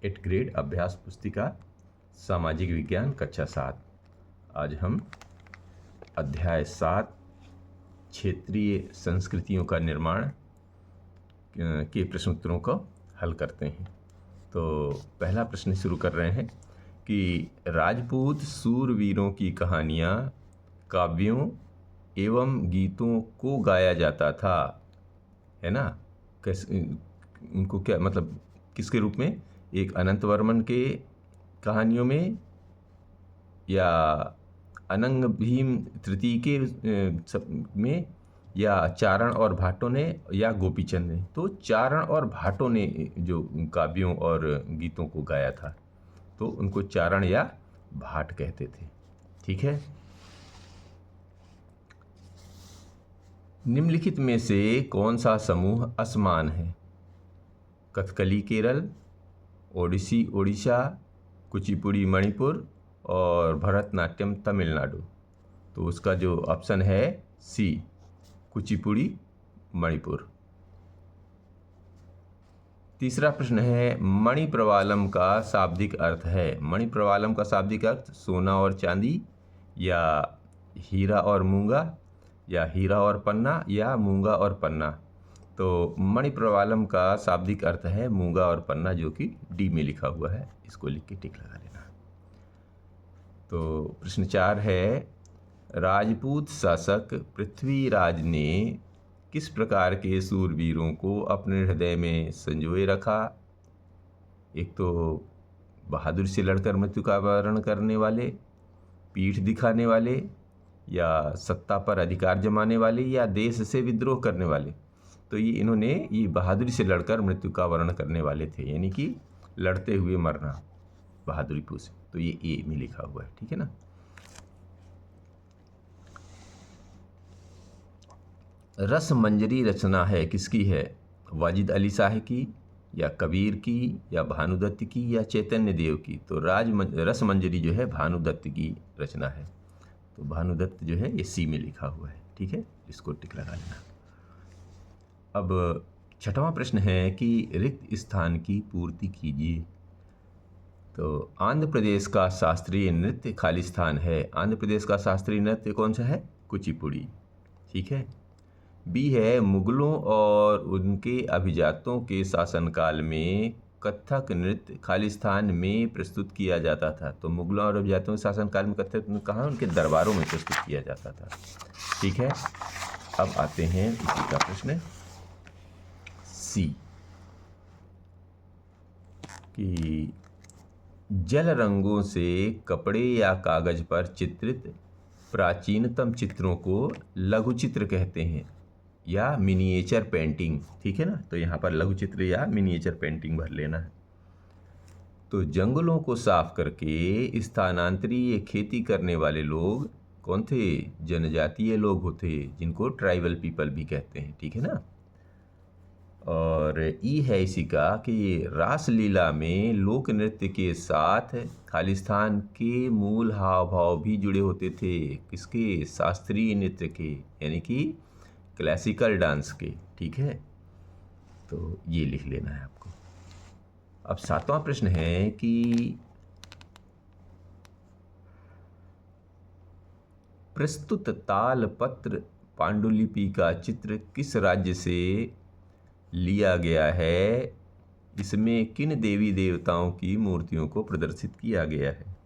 8th grade अभ्यास पुस्तिका सामाजिक विज्ञान कक्षा 7। आज हम अध्याय 7 क्षेत्रीय संस्कृतियों का निर्माण के प्रश्नोत्तरों को हल करते हैं। तो पहला प्रश्न शुरू कर रहे हैं कि राजपूत सूरवीरों की कहानियाँ काव्यों एवं गीतों को गाया जाता था, है ना। कैसे उनको क्या मतलब किसके रूप में? एक अनंत वर्मन के कहानियों में, या अनंग भीम तृतीय के में, या चारण और भाटों ने, या गोपीचंद ने। तो चारण और भाटों ने जो काव्यों और गीतों को गाया था तो उनको चारण या भाट कहते थे। ठीक है। निम्नलिखित में से कौन सा समूह असमान है? कथकली केरल, ओडिसी ओडिशा, कुचिपुड़ी मणिपुर और भरतनाट्यम तमिलनाडु। तो उसका जो ऑप्शन है सी, कुचिपुड़ी मणिपुर। तीसरा प्रश्न है मणिप्रवालम का शाब्दिक अर्थ है। मणिप्रवालम का शाब्दिक अर्थ सोना और चांदी, या हीरा और मूंगा, या हीरा और पन्ना, या मूंगा और पन्ना। तो मणिप्रवालम का शाब्दिक अर्थ है मूंगा और पन्ना, जो कि डी में लिखा हुआ है। इसको लिख के टिक लगा लेना। तो प्रश्न 4 है राजपूत शासक पृथ्वीराज ने किस प्रकार के सूरवीरों को अपने हृदय में संजोए रखा? एक तो बहादुर से लड़कर मृत्यु का वरण करने वाले, पीठ दिखाने वाले, या सत्ता पर अधिकार जमाने वाले, या देश से विद्रोह करने वाले। तो ये बहादुरी से लड़कर मृत्यु का वरण करने वाले थे, यानी कि लड़ते हुए मरना बहादुरी से। तो ये ए में लिखा हुआ है। ठीक है ना। रस मंजरी रचना है किसकी है? वाजिद अली शाह की, या कबीर की, या भानुदत्त की, या चैतन्य देव की। तो रस मंजरी जो है भानुदत्त की रचना है। तो भानुदत्त जो है ये सी में लिखा हुआ है। ठीक है, इसको टिक लगा लेना। अब छठवां प्रश्न है कि रिक्त स्थान की पूर्ति कीजिए। तो आंध्र प्रदेश का शास्त्रीय नृत्य खालिस्तान है। आंध्र प्रदेश का शास्त्रीय नृत्य कौन सा है? कुचिपुड़ी। ठीक है। बी है मुगलों और उनके अभिजातों के शासनकाल में कथक नृत्य खालिस्तान में प्रस्तुत किया जाता था। तो मुगलों और अभिजातों के शासनकाल में कथक कहाँ? उनके दरबारों में प्रस्तुत किया जाता था। ठीक है। अब आते हैं इसी का प्रश्न सी, कि जल रंगों से कपड़े या कागज पर चित्रित प्राचीनतम चित्रों को लघु चित्र कहते हैं, या मिनिएचर पेंटिंग। ठीक है ना। तो यहाँ पर लघु चित्र या मिनिएचर पेंटिंग भर लेना है। तो जंगलों को साफ करके स्थानांतरीय खेती करने वाले लोग कौन थे? जनजातीय लोग होते, जिनको ट्राइबल पीपल भी कहते हैं। ठीक है ना। और ई है इसी का कि रासलीला में लोक नृत्य के साथ खालिस्तान के मूल हाव भाव भी जुड़े होते थे। किसके? शास्त्रीय नृत्य के, यानी कि क्लासिकल डांस के। ठीक है। तो ये लिख लेना है आपको। अब सातवां प्रश्न है कि प्रस्तुत तालपत्र पांडुलिपि का चित्र किस राज्य से लिया गया है? इसमें किन देवी देवताओं की मूर्तियों को प्रदर्शित किया गया है?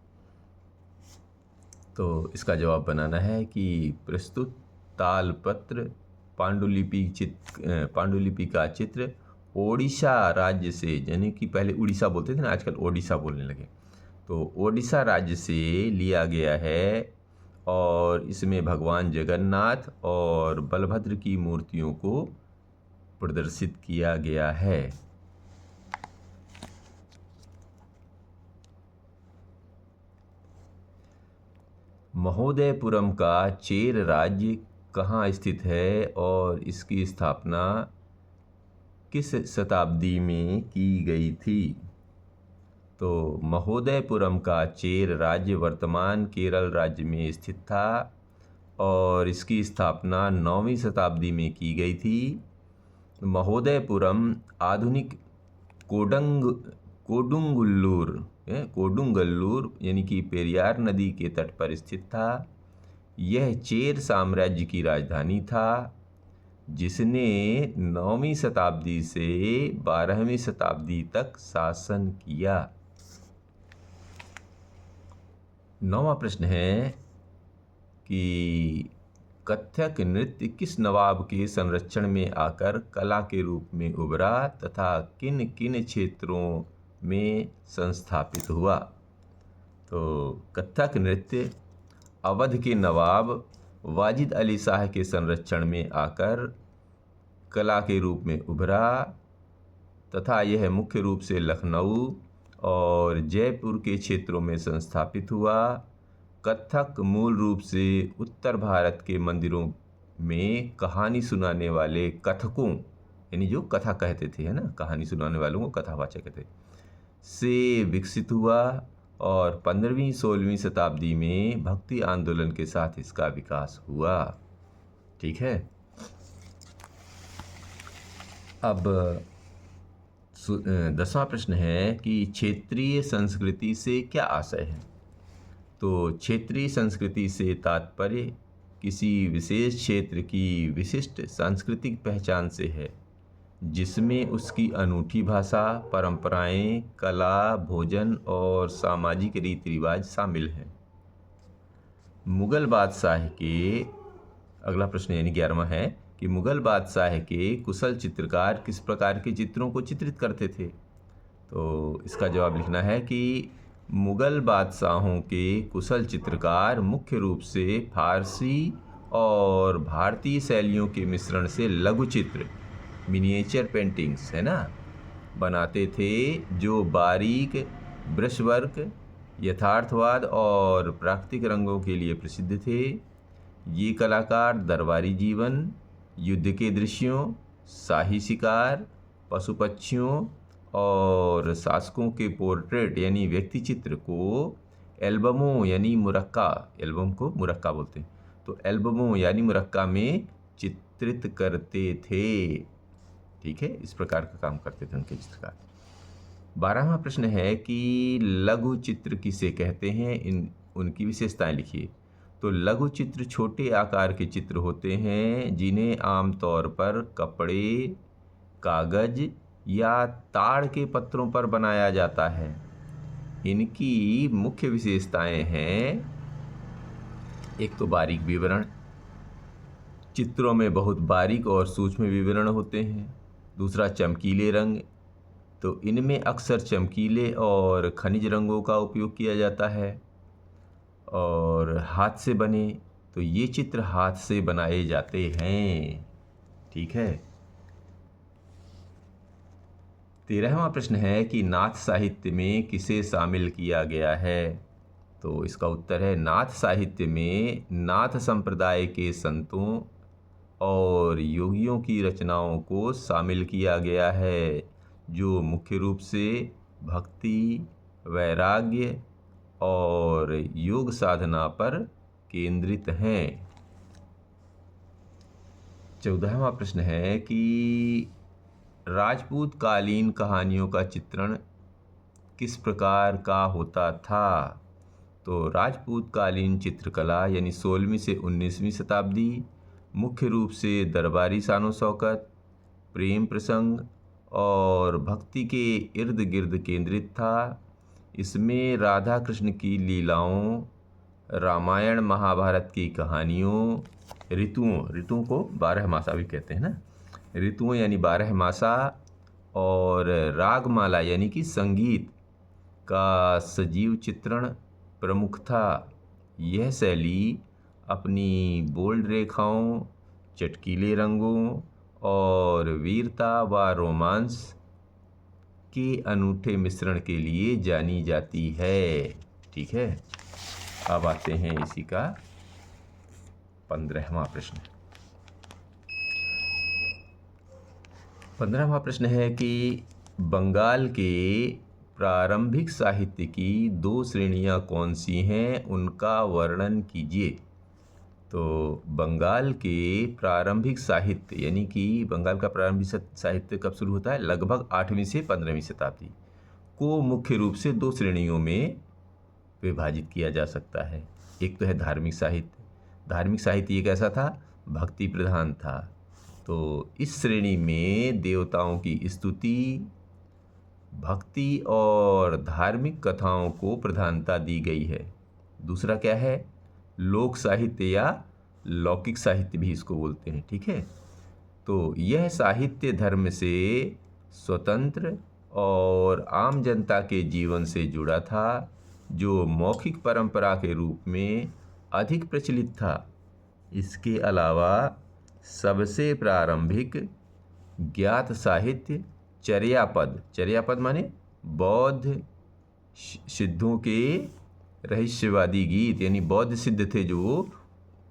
तो इसका जवाब बनाना है कि प्रस्तुत तालपत्र पांडुलिपि का चित्र ओडिशा राज्य से, यानी कि पहले उड़ीसा बोलते थे ना, आजकल ओडिशा बोलने लगे, तो ओडिशा राज्य से लिया गया है। और इसमें भगवान जगन्नाथ और बलभद्र की मूर्तियों को प्रदर्शित किया गया है। महोदयपुरम का चेर राज्य कहाँ स्थित है और इसकी स्थापना किस शताब्दी में की गई थी? तो महोदयपुरम का चेर राज्य वर्तमान केरल राज्य में स्थित था और इसकी स्थापना 9वीं शताब्दी में की गई थी। महोदयपुरम आधुनिक कोडुंगल्लूर यानी कि पेरियार नदी के तट पर स्थित था। यह चेर साम्राज्य की राजधानी था, जिसने 9वीं शताब्दी से 12वीं शताब्दी तक शासन किया। 9वां प्रश्न है कि कथक नृत्य किस नवाब के संरक्षण में आकर कला के रूप में उभरा तथा किन किन क्षेत्रों में संस्थापित हुआ। तो कथक नृत्य अवध के नवाब वाजिद अली शाह के संरक्षण में आकर कला के रूप में उभरा तथा यह मुख्य रूप से लखनऊ और जयपुर के क्षेत्रों में संस्थापित हुआ। कथक मूल रूप से उत्तर भारत के मंदिरों में कहानी सुनाने वाले कथकों, यानी जो कथा कहते थे, है ना, कहानी सुनाने वालों को कथावाचक कहते, से विकसित हुआ और 15वीं-16वीं शताब्दी में भक्ति आंदोलन के साथ इसका विकास हुआ। ठीक है। अब 10वां प्रश्न है कि क्षेत्रीय संस्कृति से क्या आशय है। तो क्षेत्रीय संस्कृति से तात्पर्य किसी विशेष क्षेत्र की विशिष्ट सांस्कृतिक पहचान से है, जिसमें उसकी अनूठी भाषा, परंपराएं, कला, भोजन और सामाजिक रीति रिवाज शामिल हैं। मुगल बादशाह के, अगला प्रश्न यानी 11वां है कि मुगल बादशाह के कुशल चित्रकार किस प्रकार के चित्रों को चित्रित करते थे। तो इसका जवाब लिखना है कि मुगल बादशाहों के कुशल चित्रकार मुख्य रूप से फारसी और भारतीय शैलियों के मिश्रण से लघु चित्र, मिनिएचर पेंटिंग्स, है ना, बनाते थे, जो बारीक ब्रश वर्क, यथार्थवाद और प्राकृतिक रंगों के लिए प्रसिद्ध थे। ये कलाकार दरबारी जीवन, युद्ध के दृश्यों, शाही शिकार, पशु पक्षियों और शासकों के पोर्ट्रेट यानी व्यक्ति चित्र को एल्बमों यानी मुरक्का, एल्बम को मुरक्का बोलते हैं, तो एल्बमों यानी मुरक्का में चित्रित करते थे। ठीक है, इस प्रकार का काम करते थे उनके चित्रकार। 12वां प्रश्न है कि लघु चित्र किसे कहते हैं, उनकी विशेषताएं लिखिए। तो लघु चित्र छोटे आकार के चित्र होते हैं, जिन्हें आमतौर पर कपड़े, कागज या ताड़ के पत्रों पर बनाया जाता है। इनकी मुख्य विशेषताएं हैं, एक तो बारीक विवरण, चित्रों में बहुत बारीक और सूक्ष्म विवरण होते हैं। दूसरा चमकीले रंग, तो इनमें अक्सर चमकीले और खनिज रंगों का उपयोग किया जाता है। और हाथ से बने, तो ये चित्र हाथ से बनाए जाते हैं। ठीक है। 13वां प्रश्न है कि नाथ साहित्य में किसे शामिल किया गया है। तो इसका उत्तर है नाथ साहित्य में नाथ संप्रदाय के संतों और योगियों की रचनाओं को शामिल किया गया है, जो मुख्य रूप से भक्ति, वैराग्य और योग साधना पर केंद्रित हैं। 14वां प्रश्न है कि राजपूत कालीन कहानियों का चित्रण किस प्रकार का होता था। तो राजपूत कालीन चित्रकला यानी 16वीं से 19वीं शताब्दी मुख्य रूप से दरबारी शानो शौकत, प्रेम प्रसंग और भक्ति के इर्द गिर्द केंद्रित था। इसमें राधा कृष्ण की लीलाओं, रामायण महाभारत की कहानियों, ऋतुओं को 12 मासा भी कहते हैं ना, ऋतुओं यानी 12 मासा और रागमाला यानी कि संगीत का सजीव चित्रण प्रमुख था। यह शैली अपनी बोल्ड रेखाओं, चटकीले रंगों और वीरता व रोमांस के अनूठे मिश्रण के लिए जानी जाती है। ठीक है। अब आते हैं इसी का 15वां प्रश्न। 15वां प्रश्न है कि बंगाल के प्रारंभिक साहित्य की 2 श्रेणियां कौन सी हैं, उनका वर्णन कीजिए। तो बंगाल के प्रारंभिक साहित्य यानी कि बंगाल का प्रारंभिक साहित्य कब शुरू होता है, लगभग 8वीं से 15वीं शताब्दी को मुख्य रूप से दो श्रेणियों में विभाजित किया जा सकता है। एक तो है धार्मिक साहित्य। धार्मिक साहित्य एक ऐसा था, भक्ति प्रधान था, तो इस श्रेणी में देवताओं की स्तुति, भक्ति और धार्मिक कथाओं को प्रधानता दी गई है। दूसरा क्या है, लोक साहित्य या लौकिक साहित्य भी इसको बोलते हैं, ठीक है। तो यह साहित्य धर्म से स्वतंत्र और आम जनता के जीवन से जुड़ा था, जो मौखिक परंपरा के रूप में अधिक प्रचलित था। इसके अलावा सबसे प्रारंभिक ज्ञात साहित्य चर्यापद माने बौद्ध सिद्धों के रहस्यवादी गीत, यानी बौद्ध सिद्ध थे जो,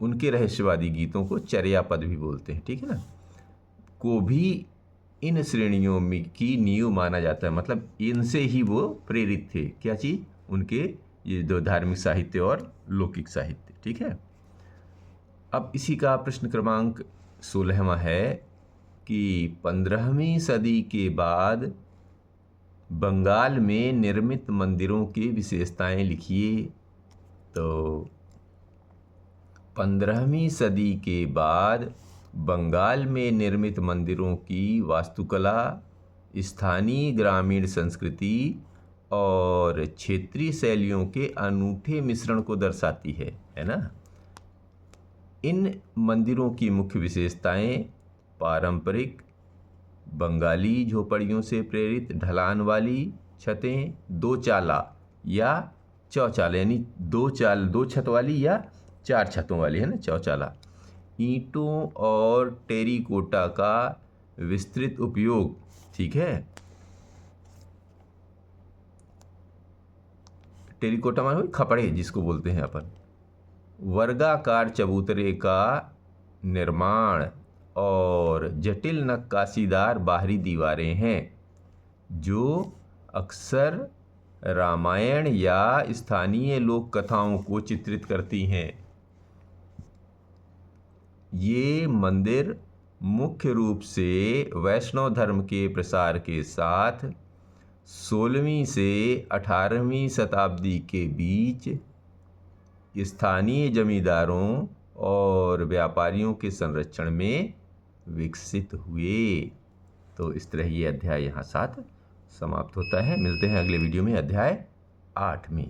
उनके रहस्यवादी गीतों को चर्यापद भी बोलते हैं, ठीक है ना, को भी इन श्रेणियों में की नींव माना जाता है। मतलब इनसे ही वो प्रेरित थे। क्या चीज़? उनके ये दो धार्मिक साहित्य और लौकिक साहित्य, ठीक है। अब इसी का प्रश्न क्रमांक 16वां है कि 15वीं सदी के बाद बंगाल में निर्मित मंदिरों की विशेषताएं लिखिए। तो 15वीं सदी के बाद बंगाल में निर्मित मंदिरों की वास्तुकला स्थानीय ग्रामीण संस्कृति और क्षेत्रीय शैलियों के अनूठे मिश्रण को दर्शाती है ना। इन मंदिरों की मुख्य विशेषताएं पारंपरिक बंगाली झोपड़ियों से प्रेरित ढलान वाली छतें, दो चाला या चौचाला, यानी दो छत वाली या 4 छतों वाली, है ना, चौचाला, ईंटों और टेरिकोटा का विस्तृत उपयोग, ठीक है। टेरिकोटा माने खपड़े जिसको बोलते हैं अपन, वर्गाकार चबूतरे का निर्माण और जटिल नक्काशीदार बाहरी दीवारें हैं, जो अक्सर रामायण या स्थानीय लोक कथाओं को चित्रित करती हैं। ये मंदिर मुख्य रूप से वैष्णव धर्म के प्रसार के साथ 16वीं से 18वीं शताब्दी के बीच स्थानीय जमींदारों और व्यापारियों के संरक्षण में विकसित हुए। तो इस तरह ये अध्याय यहाँ 7 समाप्त होता है। मिलते हैं अगले वीडियो में अध्याय 8 में।